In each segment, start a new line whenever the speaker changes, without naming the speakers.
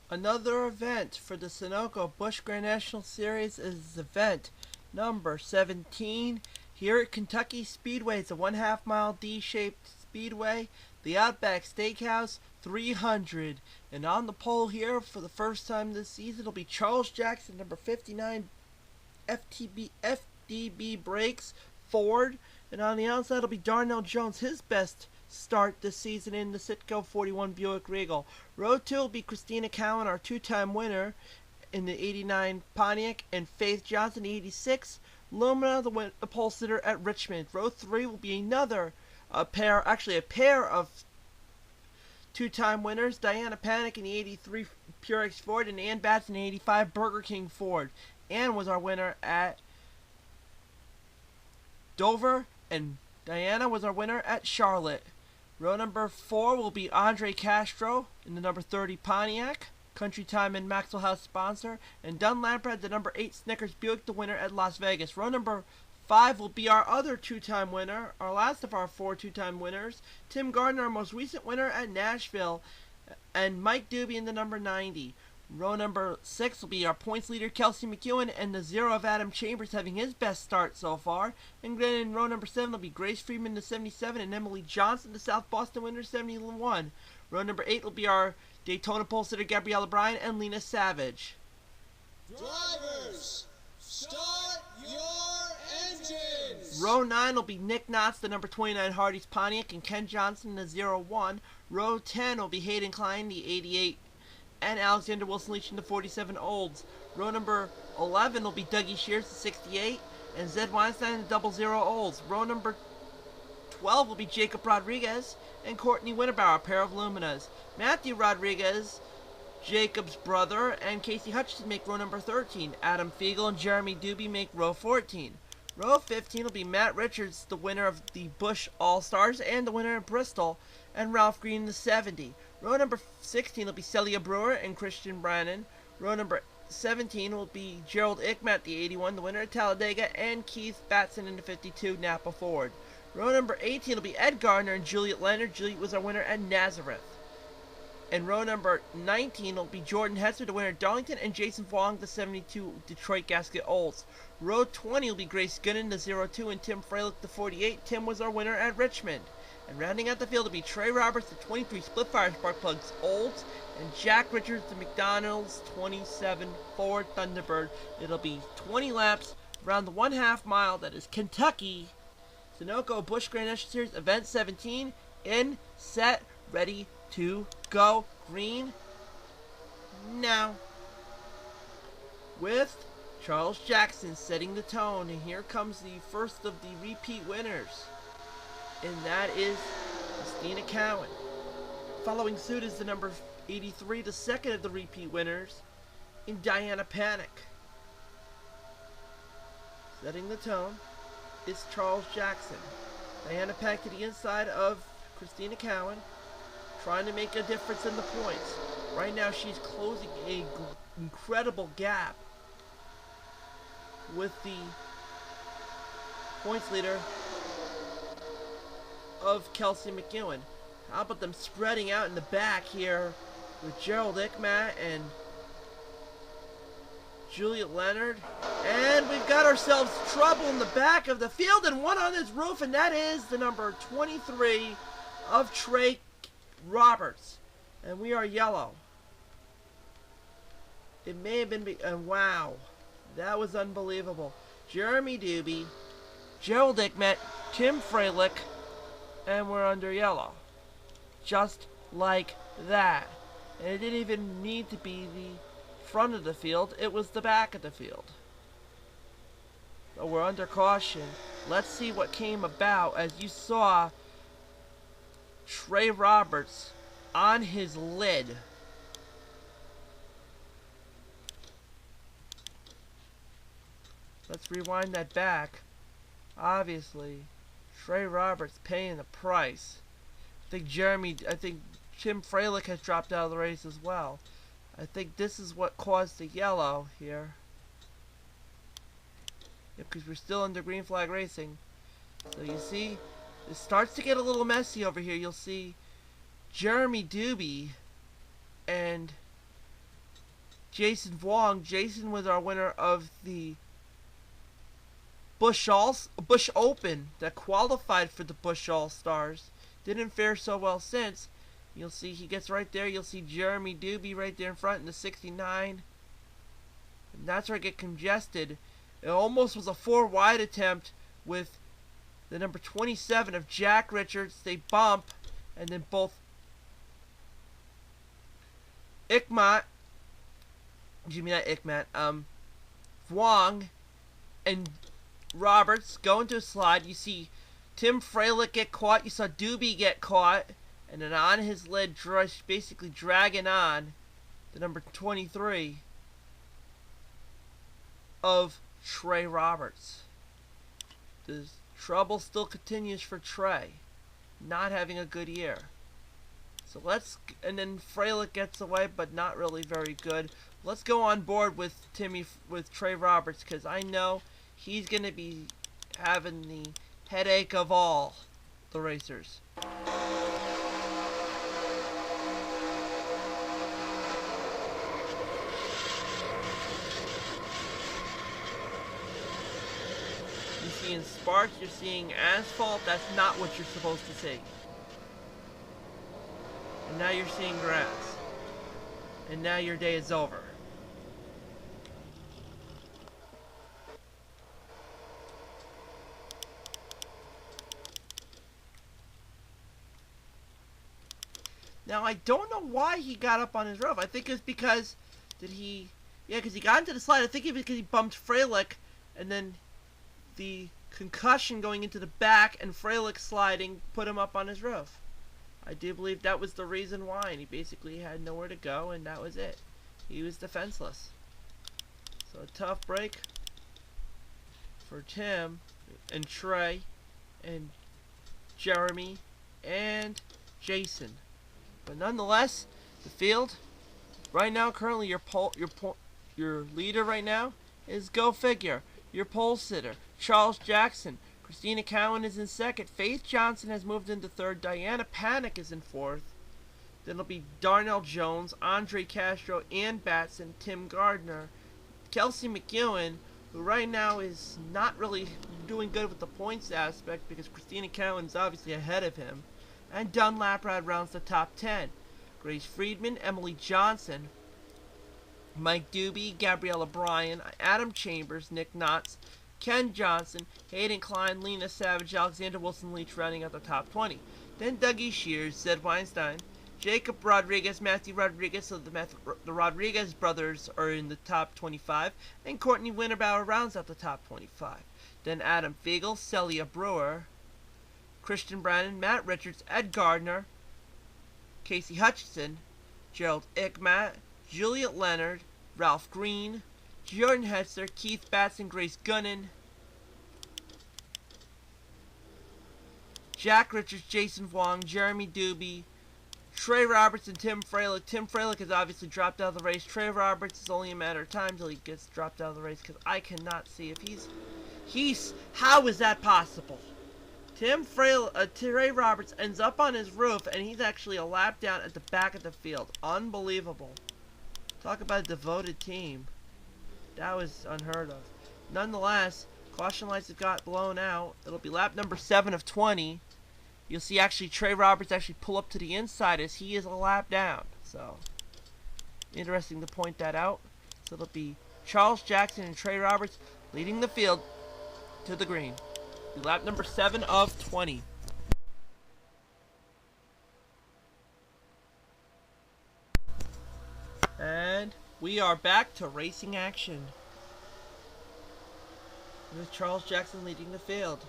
Another event for the Sunoco Busch GN National Series is event number 17 here at Kentucky Speedway. It's a 1/2 mile D-shaped speedway, the Outback Steakhouse 300. And on the pole here for the first time this season will be Charles Jackson, number 59 FDB brakes, Ford. And on the outside will be Darnell Jones, his best start this season in the Citgo 41 Buick Regal. Row 2 will be Christina Cowan, our two-time winner in the 89 Pontiac, and Faith Johnson, the 86 Lumina, the pole sitter at Richmond. Row 3 will be another pair of two-time winners, Diana Panic in the 83 Purex Ford and Ann Batts in the 85 Burger King Ford. Ann was our winner at Dover, and Diana was our winner at Charlotte. Row number 4 will be Andre Castro in the number 30 Pontiac, Country Time and Maxwell House sponsor, and Dunlap had the number 8 Snickers Buick, the winner at Las Vegas. Row number 5 will be our other two-time winner, our last of our 4 two-time winners, Tim Gardner, our most recent winner at Nashville, and Mike Doobie in the number 90. Row number 6 will be our points leader, Kelsey McEwen, and the 0 of Adam Chambers having his best start so far. And then in row number 7 will be Grace Freeman, the 77, and Emily Johnson, the South Boston winner, 71. Row number 8 will be our Daytona pole sitter, Gabriella Bryan, and Lena Savage.
Drivers, start your engines!
Row 9 will be Nick Knotts, the number 29 Hardee's Pontiac, and Ken Johnson, the 01. Row 10 will be Hayden Klein, the 88, and Alexander Wilson Leach in the 47 Olds. Row number 11 will be Dougie Shears, the 68, and Zed Weinstein, the 00 Olds. Row number 12 will be Jacob Rodriguez and Courtney Winterbauer, a pair of Luminas. Matthew Rodriguez, Jacob's brother, and Casey Hutchinson make row number 13. Adam Fiegel and Jeremy Doobie make row 14. Row 15 will be Matt Richards, the winner of the Busch All-Stars and the winner at Bristol, and Ralph Green, the 70. Row number 16 will be Celia Brewer and Christian Brannon. Row number 17 will be Gerald Ickmat, the 81, the winner at Talladega, and Keith Batson in the 52 Napa Ford. Row number 18 will be Ed Gardner and Juliet Leonard. Juliet was our winner at Nazareth. And row number 19 will be Jordan Hetzer, the winner at Darlington, and Jason Fong, the 72 Detroit Gasket Olds. Row 20 will be Grace Gunnan, the 02, and Tim Freilich, the 48. Tim was our winner at Richmond. And rounding out the field will be Trey Roberts, the 23 Splitfire Spark Plugs Olds, and Jack Richards, the McDonald's 27 Ford Thunderbird. It'll be 20 laps around the 1/2 mile that is Kentucky Sunoco Busch GN National Series Event 17. In, set, ready to go. Green now. With Charles Jackson setting the tone. And here comes the first of the repeat winners. And that is Christina Cowan. Following suit is the number 83, the second of the repeat winners, in Diana Panic. Setting the tone is Charles Jackson. Diana Panic to the inside of Christina Cowan, trying to make a difference in the points. Right now she's closing a incredible gap with the points leader of Kelsey McEwen. How about them spreading out in the back here with Gerald Ickmat and Juliet Leonard. And we've got ourselves trouble in the back of the field and one on his roof, and that is the number 23 of Trey Roberts. And we are yellow. It may have been, wow, that was unbelievable. Jeremy Doobie, Gerald Ickmat, Tim Freilich, and we're under yellow. Just like that. And it didn't even need to be the front of the field, it was the back of the field. So we're under caution. Let's see what came about. As you saw, Trey Roberts on his lid. Let's rewind that back. Obviously, Trey Roberts paying the price. I think Tim Freilich has dropped out of the race as well. I think this is what caused the yellow here. Because we're still under green flag racing. So you see, it starts to get a little messy over here. You'll see Jeremy Doobie and Jason Vuong. Jason was our winner of the Busch Open that qualified for the Busch All-Stars. Didn't fare so well since. You'll see he gets right there. You'll see Jeremy Doobie right there in front in the 69. And that's where I get congested. It almost was a 4 wide attempt with the number 27 of Jack Richards. They bump, and then both Vuong and Roberts go into a slide. You see Tim Freilich get caught. You saw Doobie get caught. And then on his lid, basically dragging on the number 23 of Trey Roberts. The trouble still continues for Trey. Not having a good year. So and then Freilich gets away, but not really very good. Let's go on board with Trey Roberts, because I know he's going to be having the headache of all the racers. You're seeing sparks, you're seeing asphalt. That's not what you're supposed to see. And now you're seeing grass. And now your day is over. Now, I don't know why he got up on his roof. I think it's because, because he got into the slide. I think it's because he bumped Freilich, and then the concussion going into the back and Freilich sliding put him up on his roof. I do believe that was the reason why, and he basically had nowhere to go, and that was it. He was defenseless. So a tough break for Tim and Trey and Jeremy and Jason. But nonetheless, the field right now, currently your leader right now is Go Figure. Your pole sitter, Charles Jackson. Christina Cowan is in second. Faith Johnson has moved into third. Diana Panic is in fourth. Then it'll be Darnell Jones, Andre Castro, Ann Batson, Tim Gardner, Kelsey McEwen, who right now is not really doing good with the points aspect because Christina Cowan's obviously ahead of him. And Dunlap rounds the top 10. Grace Friedman, Emily Johnson, Mike Doobie, Gabriella Bryan, Adam Chambers, Nick Knotts, Ken Johnson, Hayden Klein, Lena Savage, Alexander Wilson-Leach rounding out the top 20. Then Dougie Shears, Zed Weinstein, Jacob Rodriguez, Matthew Rodriguez, so the Rodriguez brothers are in the top 25, and Courtney Winterbauer rounds out the top 25. Then Adam Fiegel, Celia Brewer, Christian Brannon, Matt Richards, Ed Gardner, Casey Hutchinson, Gerald Ickmat, Juliet Leonard, Ralph Green, Jordan Hetzer, Keith Batson, Grace Gunnan, Jack Richards, Jason Vuong, Jeremy Doobie, Trey Roberts, and Tim Freilich. Tim Freilich has obviously dropped out of the race. Trey Roberts is only a matter of time till he gets dropped out of the race because I cannot see if how is that possible? Trey Roberts ends up on his roof and he's actually a lap down at the back of the field. Unbelievable. Talk about a devoted team. That was unheard of. Nonetheless, caution lights have got blown out. It'll be lap number 7 of 20. You'll see actually Trey Roberts actually pull up to the inside as he is a lap down. So, interesting to point that out. So it'll be Charles Jackson and Trey Roberts leading the field to the green. It'll be lap number 7 of 20. And we are back to racing action, with Charles Jackson leading the field.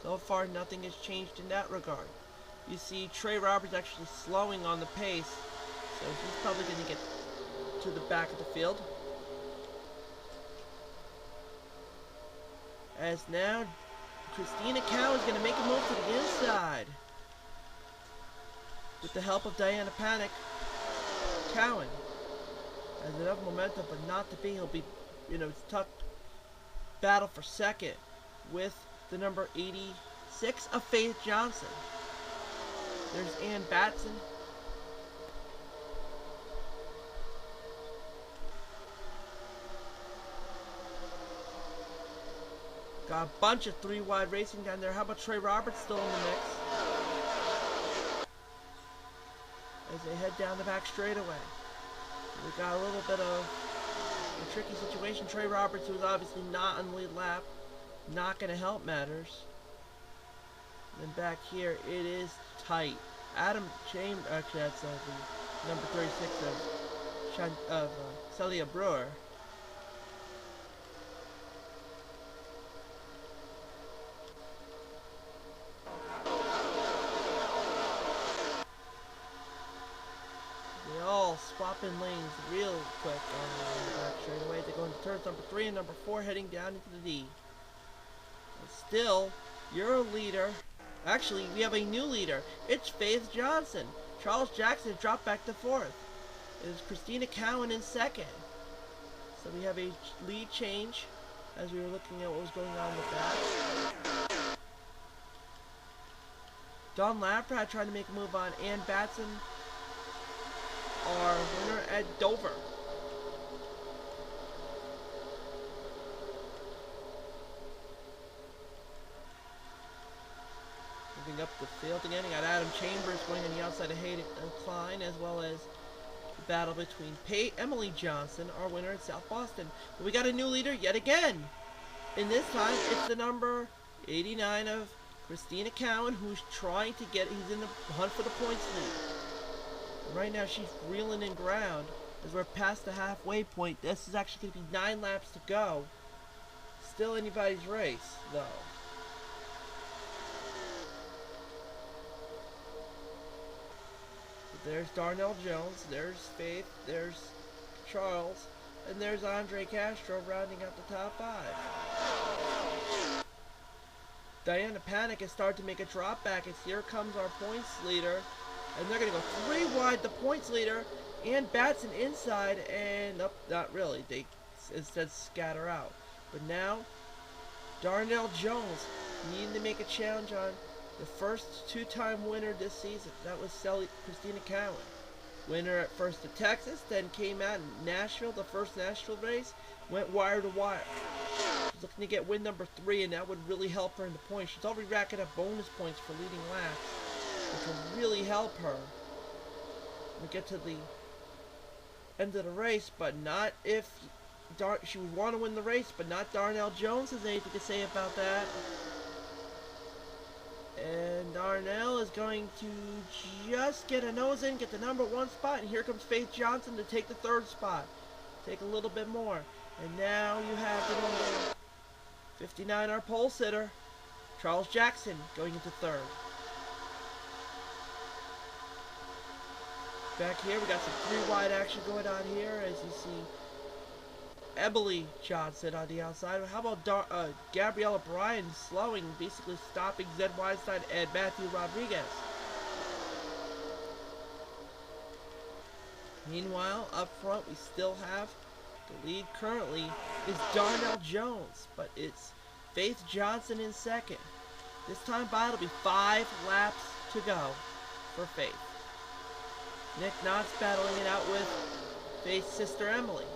So far, nothing has changed in that regard. You see Trey Roberts actually slowing on the pace, so he's probably going to get to the back of the field. As now, Christina Cowan is going to make a move to the inside. With the help of Diana Panic, Cowan has enough momentum, but not to be. He'll be, it's tough battle for second with the number 86 of Faith Johnson. There's Ann Batson. Got a bunch of 3 wide racing down there. How about Trey Roberts still in the mix? As they head down the back straightaway. We got a little bit of a tricky situation. Trey Roberts, who's obviously not on the lead lap, not going to help matters. And then back here, it is tight. Adam Chambers, actually that's the number 36 of Celia Brewer. They all swap in lanes real quick on the back straightaway. They go into turns number 3 and number 4, heading down into the D. And still, your leader. Actually, we have a new leader. It's Faith Johnson. Charles Jackson has dropped back to 4th. It is Christina Cowan in 2nd. So we have a lead change as we were looking at what was going on with that. Don Laprad trying to make a move on Ann Batson, our winner at Dover. Moving up the field again, you got Adam Chambers going on the outside of Hayden Klein, as well as the battle between Emily Johnson, our winner at South Boston. But we got a new leader yet again. And this time, it's the number 89 of Christina Cowan, who's trying to get, he's in the hunt for the points lead. And right now, she's reeling in ground as we're past the halfway point. This is actually going to be 9 laps to go. Still anybody's race, though. There's Darnell Jones, there's Faith, there's Charles, and there's Andre Castro rounding out the top 5. Diana Panic has started to make a drop back as here comes our points leader, and they're going to go 3 wide, the points leader, and Batson inside, and not really, they instead scatter out. But now, Darnell Jones needing to make a challenge on the first 2-time winner this season. That was Christina Cowan. Winner at first at Texas, then came out in Nashville, the first Nashville race, went wire to wire. She's looking to get win number 3, and that would really help her in the points. She's already racking up bonus points for leading laps, which will really help her when we get to the end of the race, but not if she would want to win the race, but not Darnell Jones has anything to say about that. And Darnell is going to just get a nose in, get the number 1 spot, and here comes Faith Johnson to take the 3rd spot. Take a little bit more. And now you have the number 59, our pole sitter, Charles Jackson, going into 3rd. Back here, we got some 3 wide action going on here, as you see Emily Johnson on the outside. How about Gabriella Bryan slowing, basically stopping Zed Weinstein and Matthew Rodriguez. Meanwhile, up front, we still have the lead currently is Darnell Jones, but it's Faith Johnson in 2nd. This time by, it'll be 5 laps to go for Faith. Nick Knott's battling it out with Faith's sister Emily.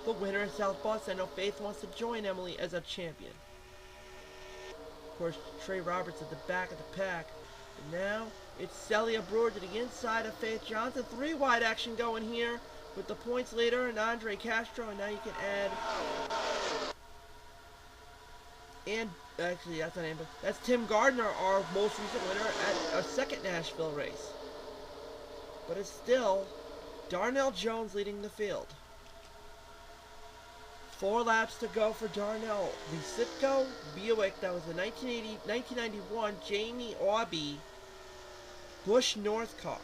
The winner in South Boston. I know Faith wants to join Emily as a champion. Of course, Trey Roberts at the back of the pack. And now, it's Celia Brewer to the inside of Faith Johnson. 3 wide action going here with the points leader and Andre Castro. And now you can add... And, actually, that's not him, but that's Tim Gardner, our most recent winner at a 2nd Nashville race. But it's still Darnell Jones leading the field. 4 laps to go for Darnell. The Sitco Buick, that was the 1991 Jamie Aubie Busch North car.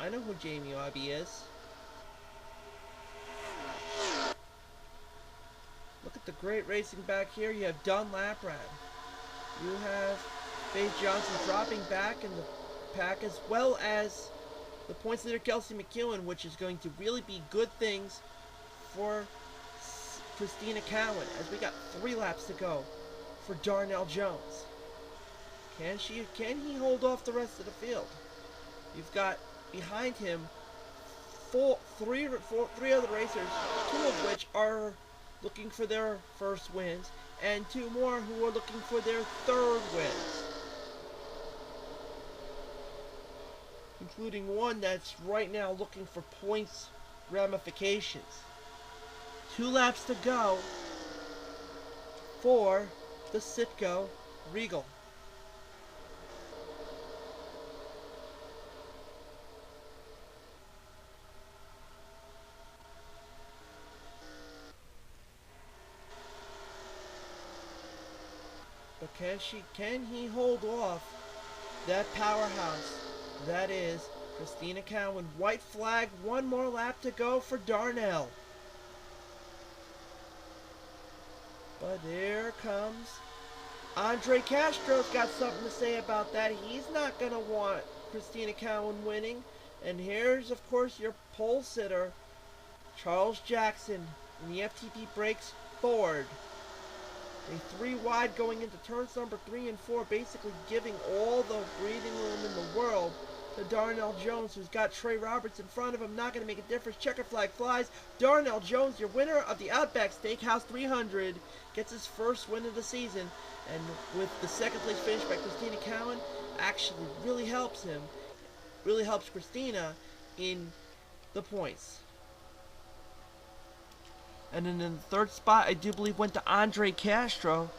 I know who Jamie Aubie is. Look at the great racing back here. You have Don Laprad. You have Faith Johnson dropping back in the pack, as well as the points leader Kelsey McEwen, which is going to really be good things for Christina Cowan, as we got 3 laps to go for Darnell Jones. Can he hold off the rest of the field? You've got behind him three other racers, 2 of which are looking for their first wins, and 2 more who are looking for their 3rd win, including one that's right now looking for points ramifications. 2 laps to go for the Citgo Regal. But can he hold off that powerhouse that is Christina Cowan? White flag, 1 more lap to go for Darnell. But here comes Andre Castro's got something to say about that. He's not going to want Christina Cowan winning. And here's, of course, your pole sitter, Charles Jackson, in the FTP brakes forward. A 3 wide going into turns number 3 and 4, basically giving all the breathing room in the world to Darnell Jones, who's got Trey Roberts in front of him. Not going to make a difference. Checker flag flies. Darnell Jones, your winner of the Outback Steakhouse 300, gets his first win of the season. And with the 2nd place finish by Christina Cowan, actually really helps him. Really helps Christina in the points. And then in the 3rd spot, I do believe went to Andre Castro.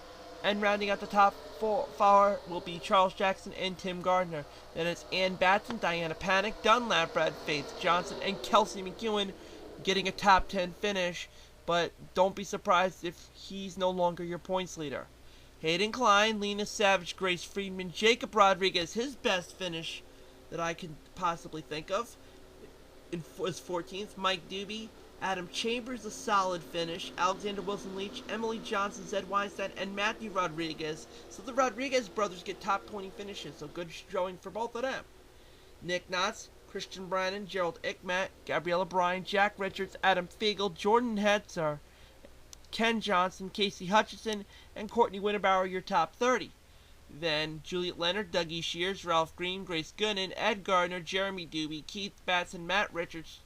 And rounding out the top 4 will be Charles Jackson and Tim Gardner. Then it's Ann Batson, Diana Panic, Dunlap, Brad Faith Johnson, and Kelsey McEwen getting a top 10 finish. But don't be surprised if he's no longer your points leader. Hayden Klein, Lena Savage, Grace Friedman, Jacob Rodriguez, his best finish that I can possibly think of, is 14th. Mike Doobie, Adam Chambers, a solid finish. Alexander Wilson-Leach, Emily Johnson, Zed Weinstein, and Matthew Rodriguez. So the Rodriguez brothers get top 20 finishes, so good showing for both of them. Nick Knotts, Christian Brannon, Gerald Ickmat, Gabriella Bryan, Jack Richards, Adam Fiegel, Jordan Hetzer, Ken Johnson, Casey Hutchinson, and Courtney Winterbauer, your top 30. Then Juliet Leonard, Dougie Shears, Ralph Green, Grace Gooden, Ed Gardner, Jeremy Doobie, Keith Batson, Matt Richards,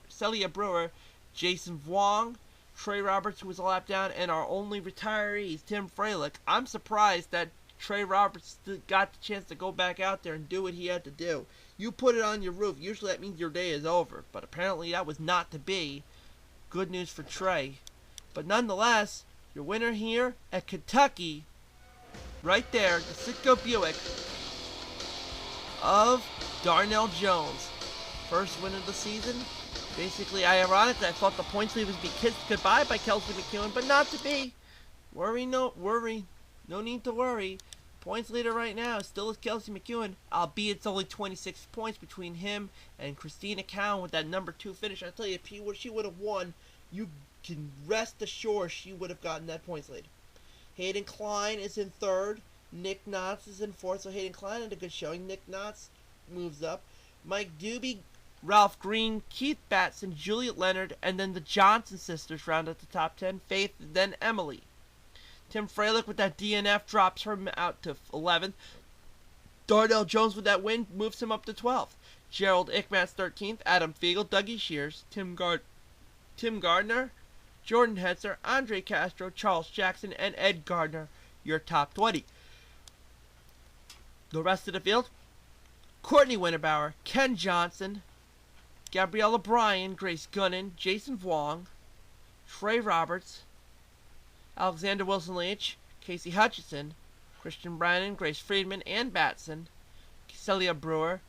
Celia Brewer, Jason Vuong, Trey Roberts, who was a lap down, and our only retirees, Tim Freilich. I'm surprised that Trey Roberts got the chance to go back out there and do what he had to do. You put it on your roof. Usually that means your day is over, but apparently that was not to be. Good news for Trey. But nonetheless, your winner here at Kentucky, right there, the Citgo Buick of Darnell Jones. First win of the season. Basically, ironically, I thought the points lead would be kissed goodbye by Kelsey McEwen, but not to be. No need to worry. Points leader right now still is Kelsey McEwen, albeit it's only 26 points between him and Christina Cowan with that number 2 finish. I tell you, if she would have won, you can rest assured she would have gotten that points lead. Hayden Klein is in 3rd. Nick Knotts is in 4th, so Hayden Klein had a good showing. Nick Knotts moves up. Mike Doobie, Ralph Green, Keith Batson, Juliet Leonard, and then the Johnson sisters round at the top 10. Faith, then Emily. Tim Freilich with that DNF drops her out to 11th. Darnell Jones with that win moves him up to 12th. Gerald Ickmat's 13th. Adam Fiegel, Dougie Shears, Tim Gardner, Jordan Hetzer, Andre Castro, Charles Jackson, and Ed Gardner, your top 20. The rest of the field, Courtney Winterbauer, Ken Johnson, Gabriella Bryan, Grace Gooden, Jason Vuong, Trey Roberts, Alexander Wilson-Leach, Casey Hutchinson, Christian Brannon, Grace Friedman, Ann Batson, Celia Brewer,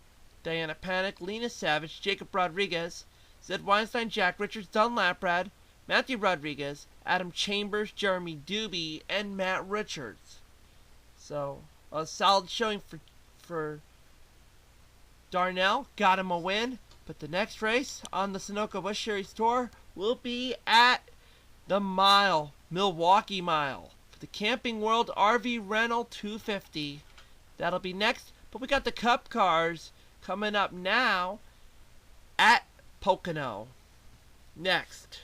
Diana Panic, Lena Savage, Jacob Rodriguez, Zed Weinstein, Jack Richards, Dunlap Brad, Matthew Rodriguez, Adam Chambers, Jeremy Doobie, and Matt Richards. So, a solid showing for Darnell. Got him a win. But the next race on the Sunoco Busch Series Tour will be at the Milwaukee Mile, for the Camping World RV Rental 250. That'll be next. But we got the Cup cars coming up now at Pocono. Next.